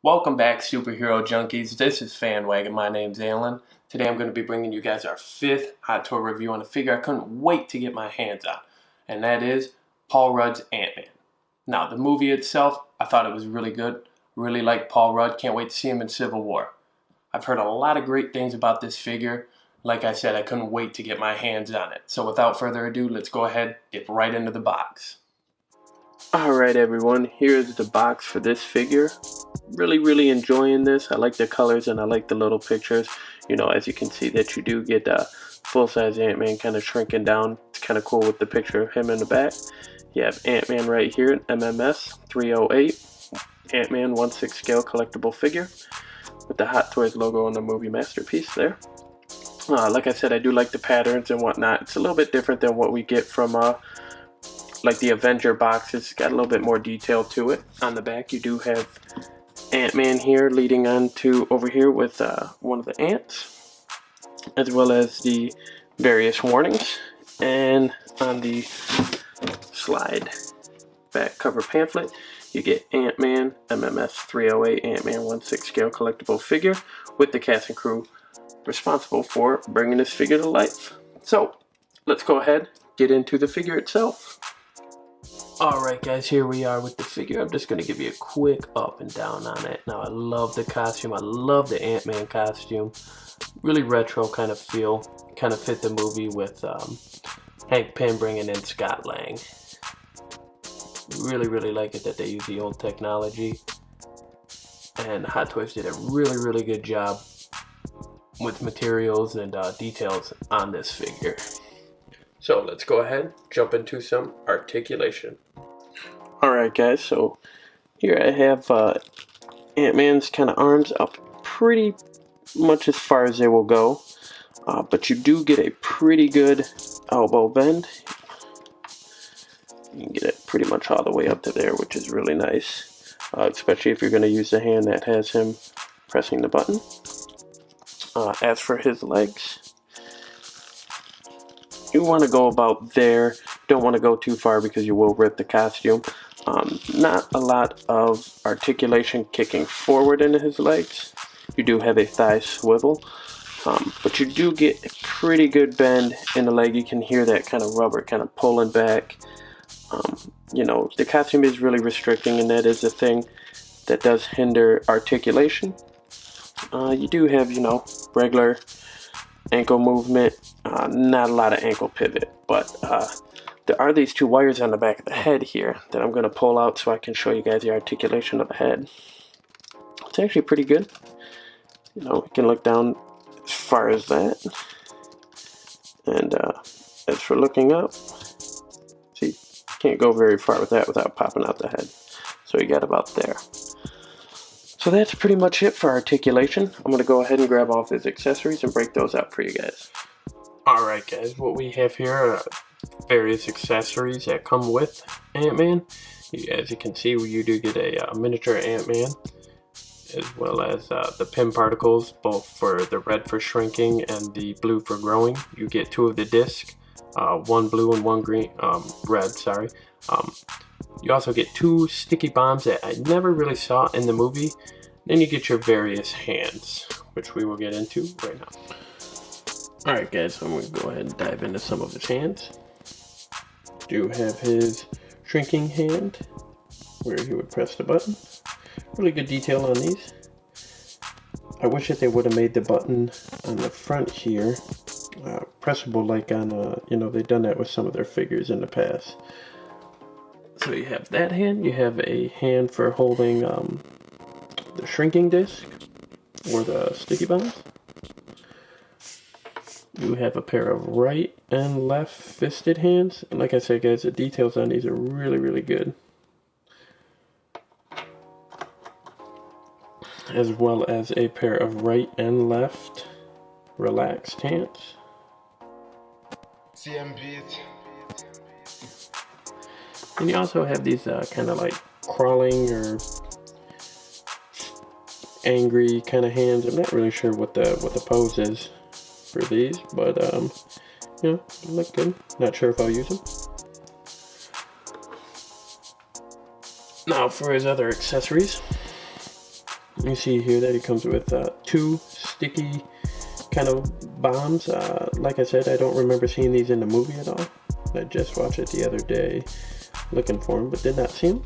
Welcome back, superhero junkies. This is Fanwagon. My name's Alan. Today I'm going to be bringing you guys our fifth Hot Toy review on a figure I couldn't wait to get my hands on, and that is Paul Rudd's Ant-Man. Now, the movie itself, I thought it was really good. Really like Paul Rudd. Can't wait to see him in Civil War. I've heard a lot of great things about this figure. Like I said, I couldn't wait to get my hands on it. So without further ado, let's go ahead, dip right into the box. Alright everyone, here's the box for this figure. Really enjoying this. I like the colors and I like the little pictures. You know, as you can see that you do get full-size Ant-Man kind of shrinking down. It's kind of cool with the picture of him in the back. You have Ant-Man right here, MMS 308. Ant-Man 1/6 scale collectible figure with the Hot Toys logo on the movie masterpiece there. Like I said, I do like the patterns and whatnot. It's a little bit different than what we get from like the Avenger box. It's got a little bit more detail to it. On the back you do have Ant-Man here leading on to over here with one of the ants, as well as the various warnings. And on the slide back cover pamphlet you get Ant-Man MMS 308 Ant-Man 1/6 scale collectible figure with the cast and crew responsible for bringing this figure to life. So let's go ahead, get into the figure itself. Alright guys, here we are with the figure. I'm just going to give you a quick up and down on it. Now I love the costume. I love the Ant-Man costume. Really retro kind of feel. Kind of fit the movie with Hank Pym bringing in Scott Lang. Really like it that they use the old technology. And Hot Toys did a really good job with materials and details on this figure. So let's go ahead, jump into some articulation. Alright guys, so here I have Ant-Man's kind of arms up pretty much as far as they will go. But you do get a pretty good elbow bend. You can get it pretty much all the way up to there, which is really nice. Especially if you're going to use the hand that has him pressing the button. As for his legs, you want to go about there. Don't want to go too far because you will rip the costume. Not a lot of articulation kicking forward into his legs. You do have a thigh swivel, but you do get a pretty good bend in the leg. You can hear that kind of rubber kind of pulling back. You know, the costume is really restricting, and that is the thing that does hinder articulation. You do have, you know, regular ankle movement, not a lot of ankle pivot, but there are these two wires on the back of the head here that I'm going to pull out so I can show you guys the articulation of the head. It's actually pretty good. You know, you can look down as far as that, and as for looking up, see, can't go very far with that without popping out the head, so you got about there. So that's pretty much it for articulation. I'm going to go ahead and grab off his accessories and break those out for you guys. Alright guys, what we have here are various accessories that come with Ant-Man. As you can see, you do get a miniature Ant-Man, as well as the Pym particles, both for the red for shrinking and the blue for growing. You get two of the discs, one blue and one green, red, sorry. You also get two sticky bombs that I never really saw in the movie. Then you get your various hands, which we will get into right now. Alright guys, so I'm going to go ahead and dive into some of his hands. Do have his shrinking hand, where he would press the button. Really good detail on these. I wish that they would have made the button on the front here pressable, like on, you know, they've done that with some of their figures in the past. So you have that hand, you have a hand for holding the shrinking disc or the sticky bombs. You have a pair of right and left fisted hands, and like I said guys, the details on these are really good. As well as a pair of right and left relaxed hands. And you also have these kind of like crawling or angry kind of hands. I'm not really sure what the pose is for these, but you know, they look good. Not sure if I'll use them. Now for his other accessories, You see here that he comes with 2 sticky kind of bombs. Like I said, I don't remember seeing these in the movie at all. I just watched it the other day looking for them, but did not see them.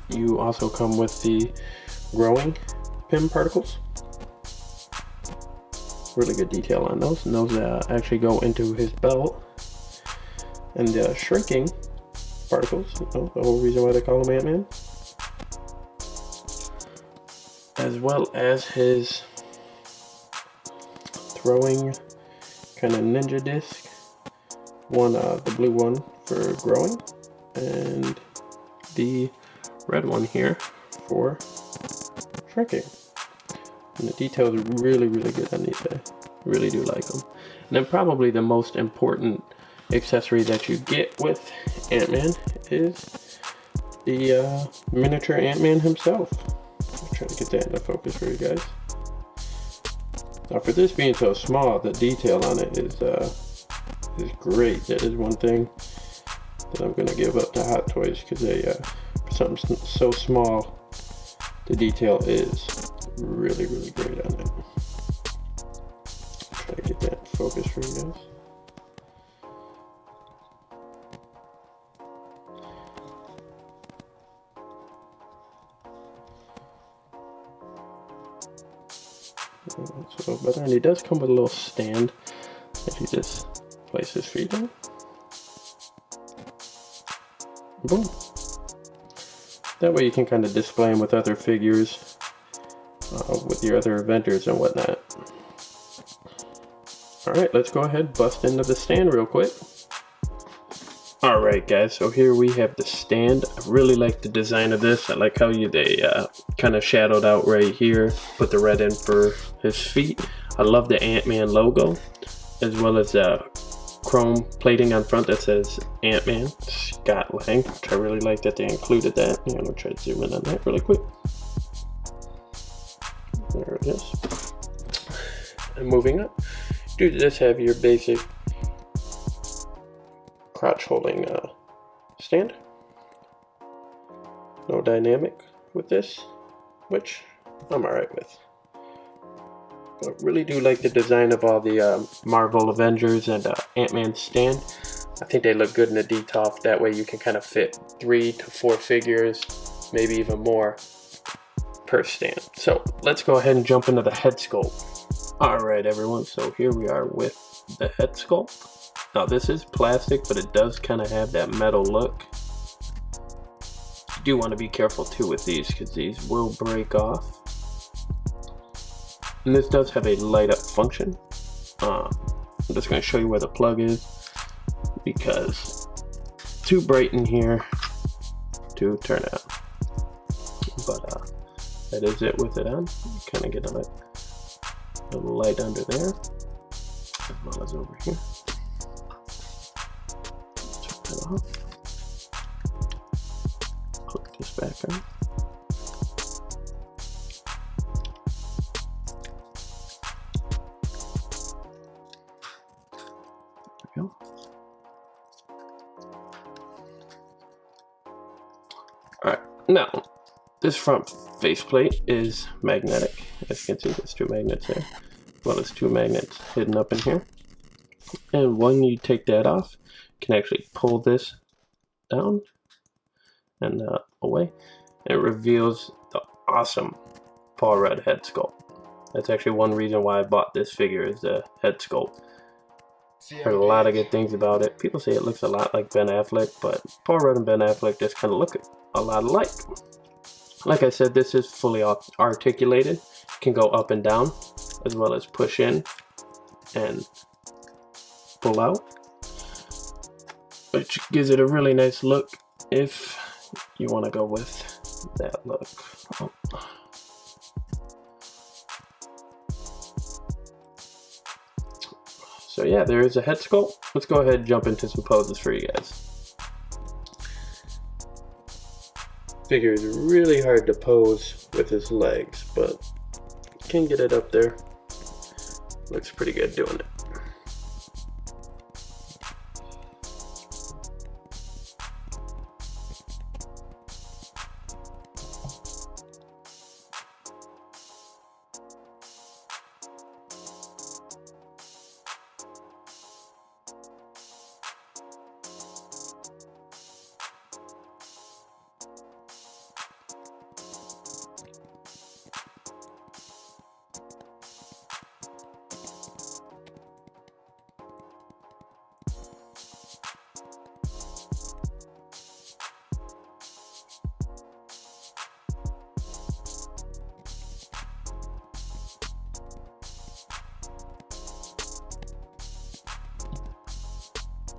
You also come with the growing PIM particles. Really good detail on those, and those actually go into his belt. And the shrinking particles, the whole reason why they call him Ant-Man, as well as his throwing kind of ninja disc, the blue one for growing, and the red one here for shrinking. And the detail is really, really good on these. I really do like them. And then probably the most important accessory that you get with Ant-Man is the miniature Ant-Man himself. I'm trying to get that into focus for you guys. Now, for this being so small, the detail on it is great. That is one thing that I'm going to give up to Hot Toys, because for something so small, the detail is really, really great on it. Try to get that in focus for you guys. That's a little better, and he does come with a little stand that you just place his feet on. Boom. That way you can kind of display them with other figures, with your other Avengers and whatnot. Alright, let's go ahead and bust into the stand real quick. Alright guys, so here we have the stand. I really like the design of this. I like how they kind of shadowed out right here, put the red in for his feet. I love the Ant-Man logo, as well as chrome plating on front that says Ant-Man, Scott Lang, which I really like that they included that. I'm going to try to zoom in on that really quick. There it is. And moving up, you just have your basic crotch holding stand. No dynamic with this, which I'm alright with. But really do like the design of all the Marvel Avengers and Ant-Man stand. I think they look good in the DTOF. That way you can kind of fit 3 to 4 figures, maybe even more, per stand. So let's go ahead and jump into the head sculpt. Alright everyone, so here we are with the head sculpt. Now this is plastic, but it does kind of have that metal look. You do want to be careful too with these, because these will break off. And this does have a light up function. I'm just going to show you where the plug is, because it's too bright in here to turn out. But that is it with it on. You kind of get a little light under there, as well as over here. Turn that off. Click this back on. Alright, now this front faceplate is magnetic. As you can see, there's 2 magnets there, as well as 2 magnets hidden up in here. And when you take that off, you can actually pull this down and away, and it reveals the awesome Paul Rudd head sculpt. That's actually one reason why I bought this figure, is the head sculpt. Heard a lot of good things about it. People say it looks a lot like Ben Affleck, but Paul Rudd and Ben Affleck just kind of look a lot alike. Like I said, this is fully articulated. It can go up and down, as well as push in and pull out, which gives it a really nice look if you want to go with that look. Oh. So yeah, there is a head sculpt. Let's go ahead and jump into some poses for you guys. Figure is really hard to pose with his legs, but can get it up there. Looks pretty good doing it.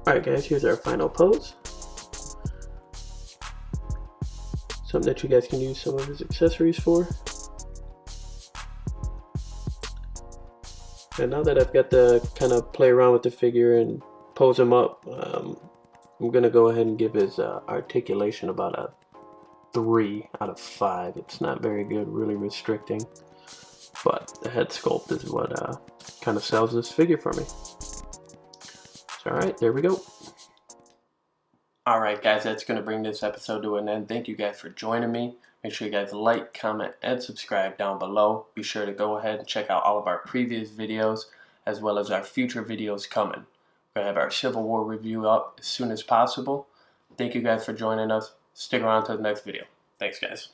Alright guys, here's our final pose. Something that you guys can use some of his accessories for. And now that I've got to kind of play around with the figure and pose him up, I'm going to go ahead and give his articulation about a 3 out of 5. It's not very good, really restricting. But the head sculpt is what kind of sells this figure for me. So, alright, there we go. Alright guys, that's going to bring this episode to an end. Thank you guys for joining me. Make sure you guys like, comment, and subscribe down below. Be sure to go ahead and check out all of our previous videos as well as our future videos coming. We're going to have our Civil War review up as soon as possible. Thank you guys for joining us. Stick around to the next video. Thanks guys.